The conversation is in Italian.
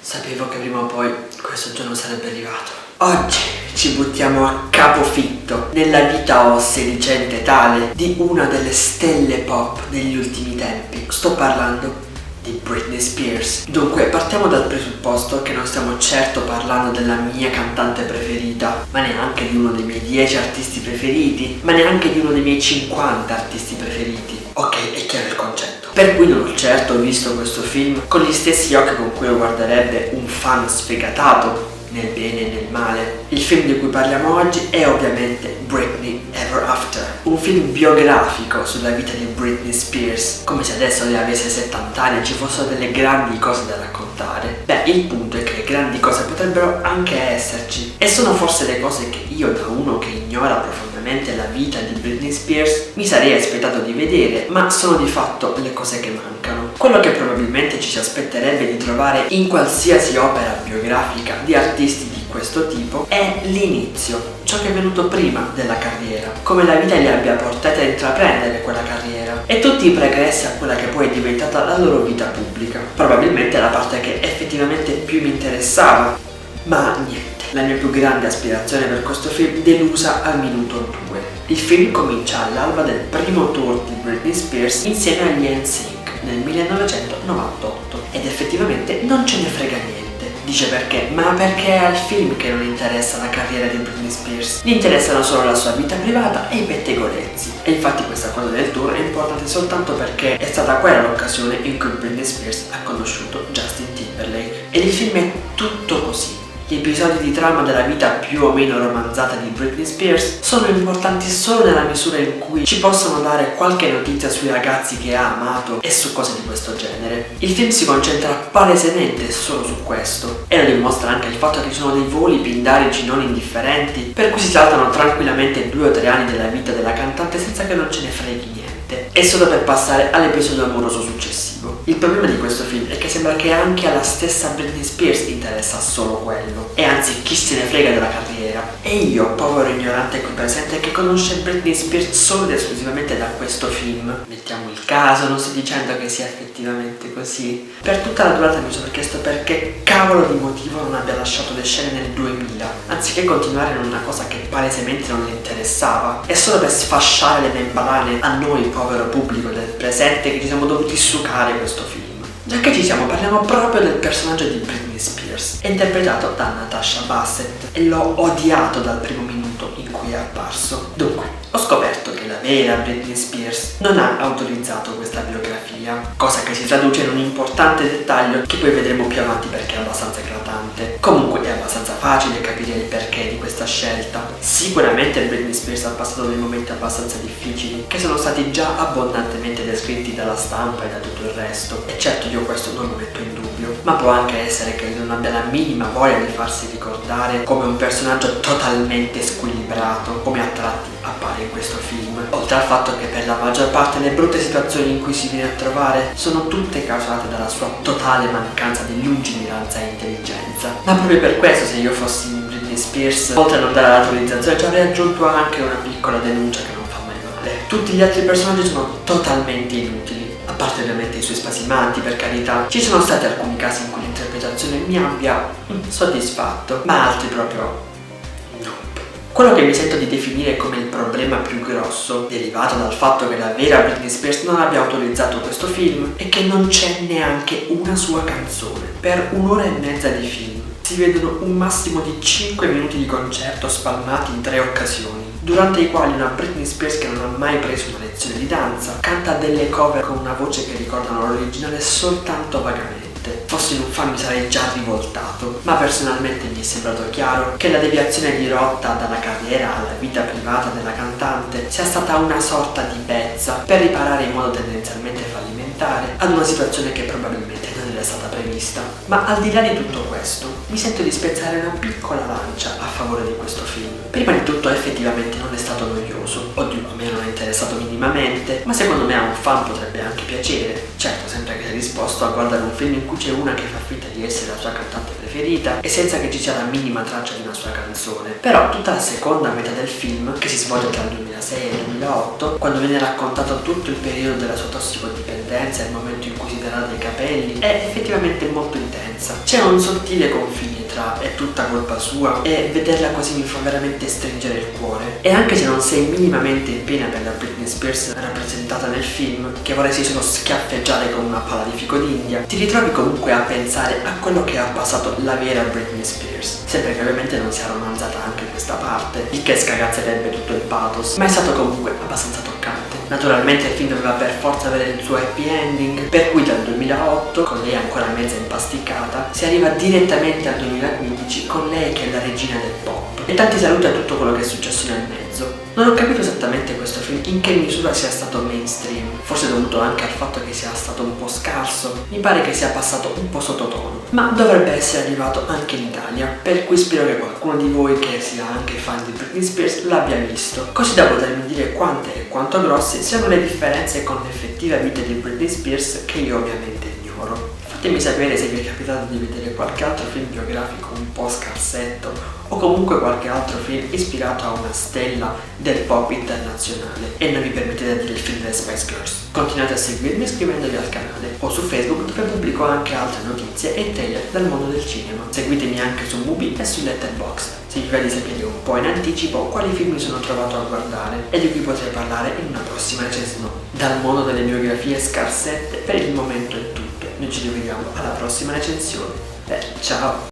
Sapevo che prima o poi questo giorno sarebbe arrivato. Oggi ci buttiamo a capofitto nella vita sedicente e tale di una delle stelle pop degli ultimi tempi. Sto parlando di Britney Spears. Dunque, partiamo dal presupposto che non stiamo certo parlando della mia cantante preferita, ma neanche di uno dei miei 10 artisti preferiti, ma neanche di uno dei miei 50 artisti preferiti. Ok, è chiaro il concetto. Per cui non ho certo visto questo film con gli stessi occhi con cui lo guarderebbe un fan sfegatato, nel bene e nel male. Il film di cui parliamo oggi è ovviamente Britney Ever After, un film biografico sulla vita di Britney Spears, come se adesso lei avesse 70 anni e ci fossero delle grandi cose da raccontare. Beh, il punto è che le grandi cose potrebbero anche esserci, e sono forse le cose che io, da uno che ignora profondamente la vita di Britney Spears, mi sarei aspettato di vedere, ma sono di fatto le cose che mancano. Quello che probabilmente ci si aspetterebbe di trovare in qualsiasi opera biografica di artisti di questo tipo è l'inizio, ciò che è venuto prima della carriera, come la vita li abbia portati a intraprendere quella carriera e tutti i pregressi a quella che poi è diventata la loro vita pubblica. Probabilmente la parte che effettivamente più mi interessava, ma niente. La mia più grande aspirazione per questo film delusa al minuto 2. Il film comincia all'alba del primo tour di Britney Spears insieme agli NSYNC nel 1998 ed effettivamente non ce ne frega niente. Dice perché? Ma perché è al film che non interessa la carriera di Britney Spears, gli interessano solo la sua vita privata e i pettegolezzi. E infatti questa cosa del tour è importante soltanto perché è stata quella l'occasione in cui Britney Spears ha conosciuto Justin Timberlake. Ed il film è tutto così. Gli episodi di trama della vita più o meno romanzata di Britney Spears sono importanti solo nella misura in cui ci possono dare qualche notizia sui ragazzi che ha amato e su cose di questo genere. Il film si concentra palesemente solo su questo e lo dimostra anche il fatto che ci sono dei voli pindarici non indifferenti per cui si saltano tranquillamente 2 o 3 anni della vita della cantante senza che non ce ne freghi niente, e solo per passare all'episodio amoroso successivo. Il problema di questo film è che sembra che anche alla stessa Britney Spears interessa solo quello, e anzi chi se ne frega della carriera. E io, povero ignorante qui presente che conosce Britney Spears solo ed esclusivamente da questo film, mettiamo il caso, non sto dicendo che sia effettivamente così, per tutta la durata mi sono chiesto perché cavolo di motivo non abbia lasciato le scene nel 2000, anziché continuare in una cosa che palesemente non le interessava, e solo per sfasciare le membrane a noi, povero pubblico del presente, che ci siamo dovuti succare questo film. Già che ci siamo, parliamo proprio del personaggio di Britney Spears, è interpretato da Natasha Bassett e l'ho odiato dal primo minuto in cui è apparso. Dunque, ho scoperto che la vera Britney Spears non ha autorizzato questa biografia, cosa che si traduce in un importante dettaglio che poi vedremo più avanti perché è abbastanza eclatante. Comunque è abbastanza facile capire il perché di questa scelta. Sicuramente Britney Spears ha passato dei momenti abbastanza difficili che sono stati già abbondantemente descritti dalla stampa e da tutto il resto, e certo io questo non lo metto in dubbio, ma può anche essere che non abbia la minima voglia di farsi ricordare come un personaggio totalmente squilibrato, come a tratti appare in questo film, oltre al fatto che per la maggior parte le brutte situazioni in cui si viene a trovare sono tutte causate dalla sua totale mancanza di lungimiranza e intelligenza. Ma proprio per questo, se io fossi Britney Spears, oltre a non dare l'autorizzazione ci avrei aggiunto anche una piccola denuncia che non fa mai male. Tutti gli altri personaggi sono totalmente inutili, a parte ovviamente i suoi spasimanti, per carità. Ci sono stati alcuni casi in cui l'interpretazione mi abbia soddisfatto, ma altri proprio no. Quello che mi sento di definire come il problema più grosso, derivato dal fatto che la vera Britney Spears non abbia autorizzato questo film, è che non c'è neanche una sua canzone. Per 1 ora e mezza di film si vedono un massimo di 5 minuti di concerto spalmati in 3 occasioni, durante i quali una Britney Spears che non ha mai preso una lezione di danza canta delle cover con una voce che ricordano l'originale soltanto vagamente. Fossi un fan mi sarei già rivoltato, ma personalmente mi è sembrato chiaro che la deviazione di rotta dalla carriera alla vita privata della cantante sia stata una sorta di pezza per riparare in modo tendenzialmente fallimentare ad una situazione che probabilmente non era stata prevista. Ma al di là di tutto questo, mi sento di spezzare una piccola lancia a favore di questo film. Prima di tutto effettivamente non è stato noioso, oddio a me non è interessato minimamente, ma secondo me a un fan potrebbe anche piacere, certo sempre che sia disposto a guardare un film in cui c'è una che fa finta di essere la sua cantante preferita e senza che ci sia la minima traccia di una sua canzone. Però tutta la seconda metà del film, che si svolge tra il 2006 e il 2008, quando viene raccontato tutto il periodo della sua tossicodipendenza e il momento in cui si terrà dei capelli, è effettivamente molto intensa. C'è un sottile confine tra è tutta colpa sua e vederla così mi fa veramente stringere il cuore. E anche se non sei minimamente in pena per la Britney Spears rappresentata nel film, che vorresti solo schiaffeggiare con una pala di fico d'India, ti ritrovi comunque a pensare a quello che ha passato la vera Britney Spears. Sempre che ovviamente non sia romanzata anche questa parte, il che scagazzerebbe tutto il pathos, ma è stato comunque abbastanza toccante. Naturalmente il film doveva per forza avere il suo happy ending, per cui dal 2008, con lei ancora mezza impasticata, si arriva direttamente al 2015 con lei che è la regina del pop. E tanti saluti a tutto quello che è successo nel mezzo. Non ho capito esattamente questo film in che misura sia stato mainstream, forse dovuto anche al fatto che sia stato un po' scarso, mi pare che sia passato un po' sottotono, ma dovrebbe essere arrivato anche in Italia, per cui spero che qualcuno di voi che sia anche fan di Britney Spears l'abbia visto, così da potermi dire quante e quanto grosse siano le differenze con l'effettiva vita di Britney Spears che io ovviamente ignoro. Fatemi sapere se vi è capitato di vedere qualche altro film biografico un po' scarsetto o comunque qualche altro film ispirato a una stella del pop internazionale e non vi permettete di dire il film delle Spice Girls. Continuate a seguirmi iscrivendovi al canale o su Facebook dove pubblico anche altre notizie e trailer dal mondo del cinema. Seguitemi anche su Mubi e su Letterboxd se vi va di sapere un po' in anticipo quali film mi sono trovato a guardare e di cui potrei parlare in una prossima recensione. Dal mondo delle biografie scarsette per il momento è tutto. Noi ci rivediamo alla prossima recensione. Ciao!